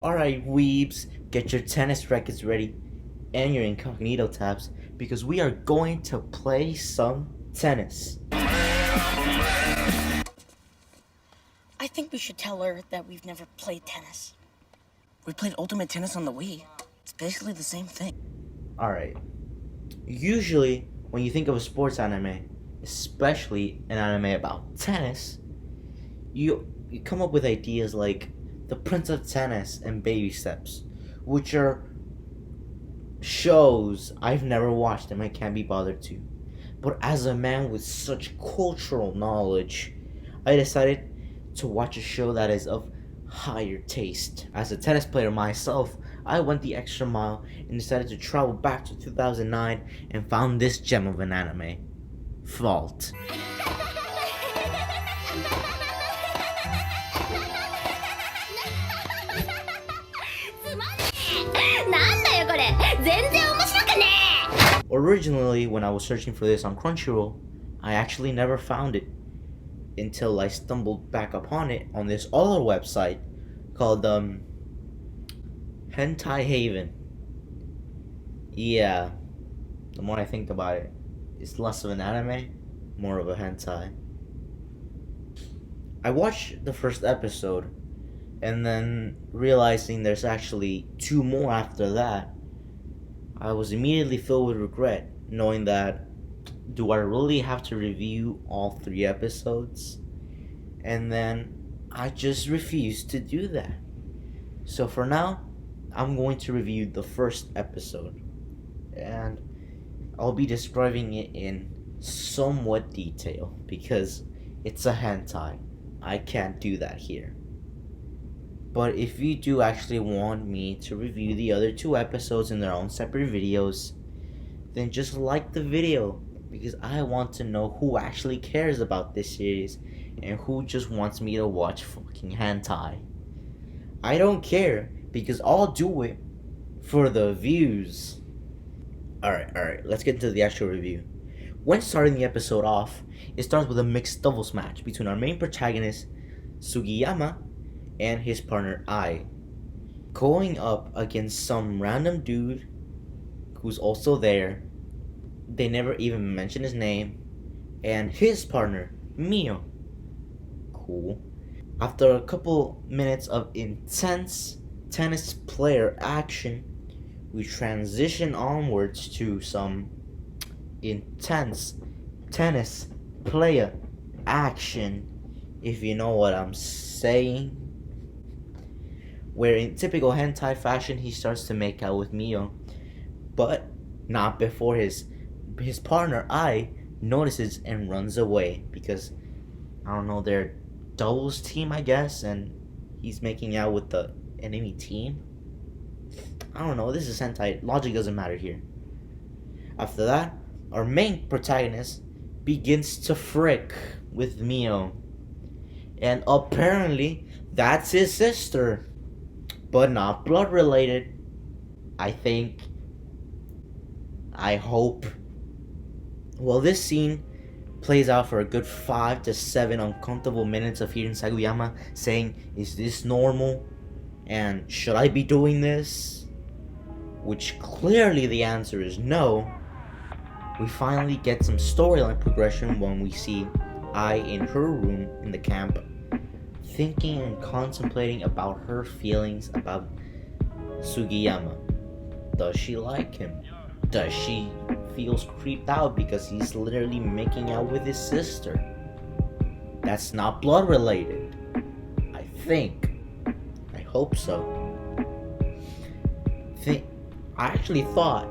Alright, weebs, get your tennis rackets ready and your incognito tabs because we are going to play some tennis. I think we should tell her that we've never played tennis. We played Ultimate Tennis on the Wii. It's basically the same thing. Alright, usually when you think of a sports anime, especially an anime about tennis, you come up with ideas like The Prince of Tennis and Baby Steps, which are shows I've never watched and I can't be bothered to. But as a man with such cultural knowledge, I decided to watch a show that is of higher taste. As a tennis player myself, I went the extra mile and decided to travel back to 2009 and found this gem of an anime, Fault. Originally, when I was searching for this on Crunchyroll, I actually never found it until I stumbled back upon it on this other website called Hentai Haven. Yeah, the more I think about it, it's less of an anime, more of a hentai. I watched the first episode and then realizing there's actually two more after that, I was immediately filled with regret, knowing that do I really have to review all 3 episodes? And then I just refused to do that. So for now, I'm going to review the first episode, and I'll be describing it in somewhat detail because it's a hentai. I can't do that here. But if you do actually want me to review the other 2 episodes in their own separate videos, then just like the video, because I want to know who actually cares about this series and who just wants me to watch fucking hentai. I don't care, because I'll do it for the views. Alright, let's get into the actual review. When starting the episode off, it starts with a mixed doubles match between our main protagonist, Sugiyama, and his partner Ai, going up against some random dude who's also there. They never even mention his name, and his partner Mio. Cool. After a couple minutes of intense tennis player action, we transition onwards to some intense tennis player action, if you know what I'm saying, where in typical hentai fashion he starts to make out with Mio, but not before his partner Ai notices and runs away because, I don't know, they're doubles team I guess, and he's making out with the enemy team. I don't know, this is hentai, logic doesn't matter here. After that, our main protagonist begins to frick with Mio, and apparently that's his sister, but not blood related. I think. I hope. Well, this scene plays out for a good 5 to 7 uncomfortable minutes of hearing Saguyama saying, "Is this normal? And should I be doing this?" Which clearly the answer is no. We finally get some storyline progression when we see Ai in her room in the camp, thinking and contemplating about her feelings about Sugiyama. Does she like him? Does she feels creeped out because he's literally making out with his sister? That's not blood related, I think. I hope so. I actually thought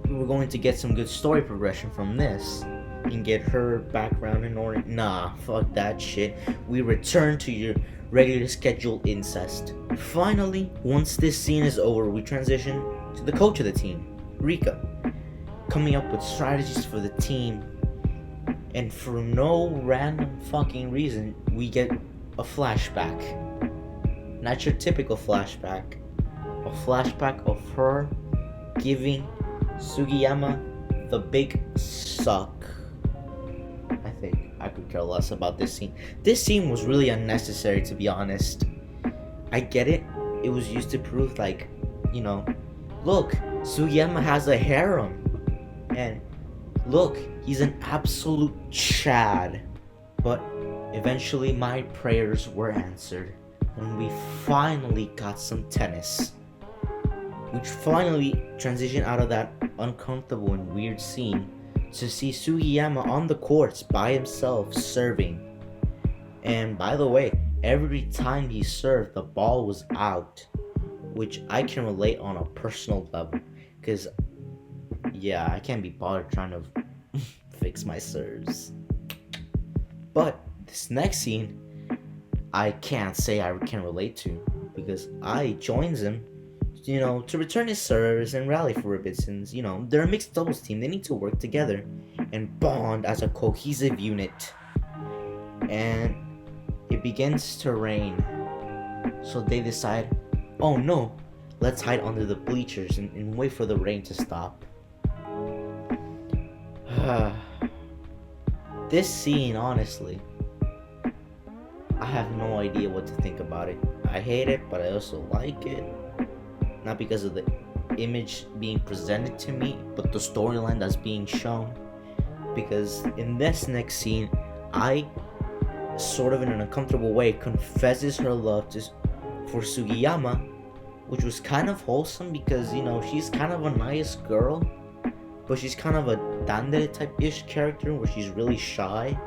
we were going to get some good story progression from this and get her background in order. Nah, fuck that shit. We return to your regular scheduled incest. Finally, once this scene is over, we transition to the coach of the team, Rika, coming up with strategies for the team, and for no random fucking reason, we get a flashback. Not your typical flashback. A flashback of her giving Sugiyama the big suck. I think I could care less about this scene. This scene was really unnecessary, to be honest. I get it. it was used to prove, like, you know, look, Sugiyama has a harem, and look, he's an absolute chad. But eventually my prayers were answered when we finally got some tennis. We finally transitioned out of that uncomfortable and weird scene to see Sugiyama on the courts by himself serving. And by the way, every time he served, the ball was out, which I can relate on a personal level. Because, yeah, I can't be bothered trying to fix my serves. But this next scene, I can't say I can relate to, because I joins him, to return his serves and rally for a bit, since, they're a mixed doubles team. They need to work together and bond as a cohesive unit. And it begins to rain, so they decide, oh no, let's hide under the bleachers and wait for the rain to stop. This scene, honestly, I have no idea what to think about it. I hate it, but I also like it. Not because of the image being presented to me, but the storyline that's being shown. Because in this next scene, I, sort of in an uncomfortable way, confesses her love for Sugiyama, which was kind of wholesome because, she's kind of a nice girl, but she's kind of a Dandere type-ish character where she's really shy.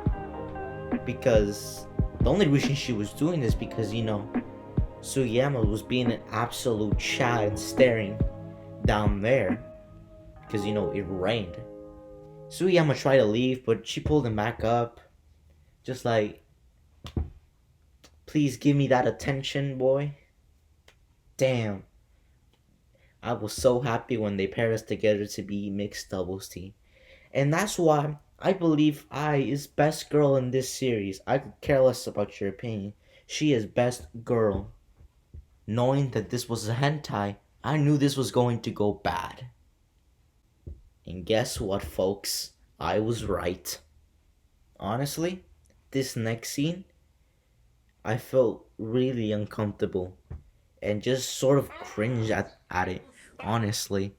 Because the only reason she was doing this because, Sugiyama was being an absolute chad and staring down there. Because, it rained. Sugiyama tried to leave, but she pulled him back up. Just like, please give me that attention, boy. Damn. I was so happy when they paired us together to be mixed doubles team. And that's why I believe Ai is best girl in this series. I could care less about your opinion. She is best girl. Knowing that this was a hentai, I knew this was going to go bad. And guess what, folks? I was right. Honestly, this next scene, I felt really uncomfortable and just sort of cringed at it, honestly.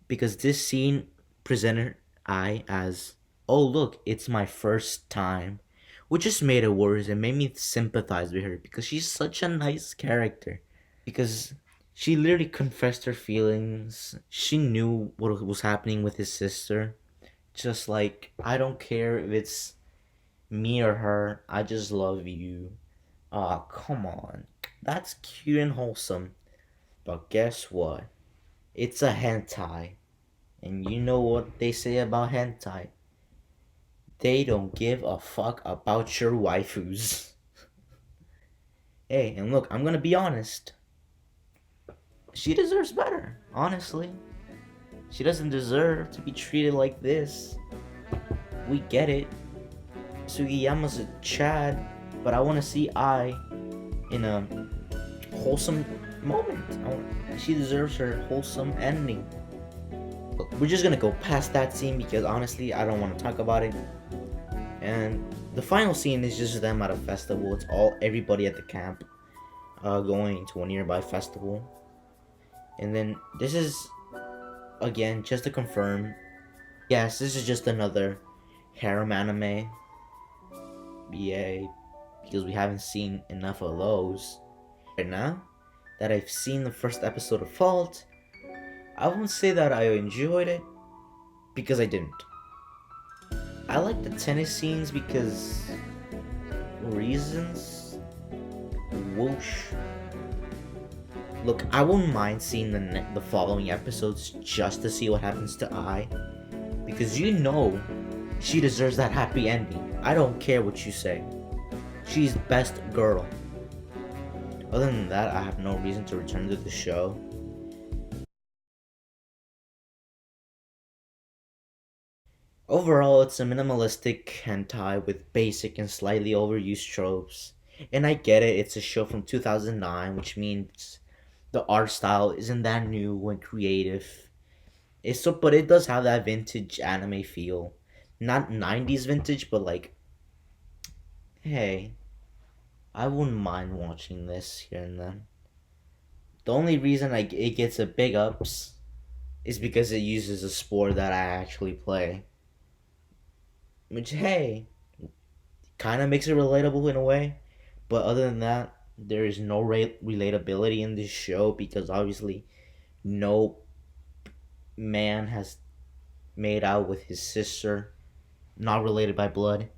Because this scene presented Ai as, oh look, it's my first time. Which just made it worse and made me sympathize with her because she's such a nice character. Because she literally confessed her feelings. She knew what was happening with his sister. Just like, I don't care if it's me or her, I just love you. Aw, come on. That's cute and wholesome. But guess what? It's a hentai. And you know what they say about hentai? They don't give a fuck about your waifus. Hey, and look, I'm gonna be honest. She deserves better, honestly. She doesn't deserve to be treated like this. We get it. Sugiyama's a chad, but I want to see Ai in a wholesome moment. She deserves her wholesome ending. But we're just gonna go past that scene because honestly, I don't want to talk about it. And the final scene is just them at a festival. It's everybody at the camp going to a nearby festival. And then this is, again, just to confirm, yes, this is just another harem anime. Yay, because we haven't seen enough of those. Right now that I've seen the first episode of Fault, I won't say that I enjoyed it, because I didn't. I like the tennis scenes because reasons. Whoosh. Look, I wouldn't mind seeing the following episodes just to see what happens to Ai, because she deserves that happy ending. I don't care what you say. She's best girl. Other than that, I have no reason to return to the show. Overall, it's a minimalistic hentai with basic and slightly overused tropes. And I get it, it's a show from 2009, which means the art style isn't that new and creative. But it does have that vintage anime feel. Not 90s vintage, but like, hey, I wouldn't mind watching this here and then. The only reason it gets a big ups is because it uses a sport that I actually play. Which, hey, kind of makes it relatable in a way. But other than that, there is no relatability in this show because obviously no man has made out with his sister, not related by blood,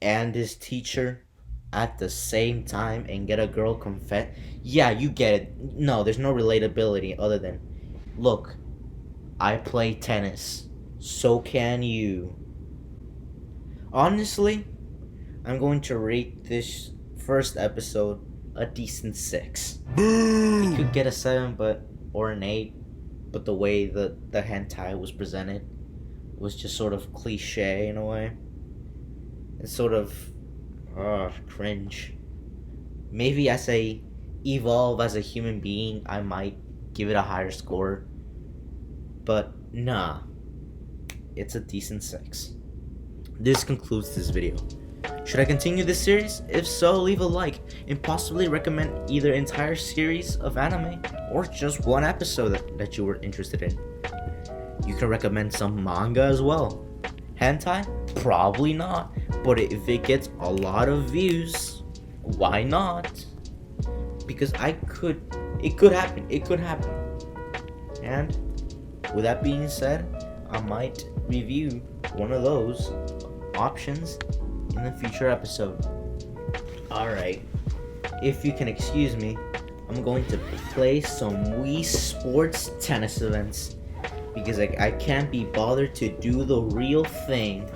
and his teacher at the same time and get a girl confess. Yeah, you get it. No, there's no relatability other than, look, I play tennis. So can you. Honestly, I'm going to rate this first episode a decent 6. It could get a 7 or an 8, but the way the hentai was presented was just sort of cliche in a way. It's sort of cringe. Maybe as I evolve as a human being, I might give it a higher score. But nah, it's a decent 6. This concludes this video. Should I continue this series? If so, leave a like and possibly recommend either entire series of anime or just one episode that you were interested in. You can recommend some manga as well. Hentai? Probably not, but if it gets a lot of views, why not? Because it could happen. And with that being said, I might review one of those options in the future episode. Alright, if you can excuse me, I'm going to play some Wii Sports tennis events because I can't be bothered to do the real thing.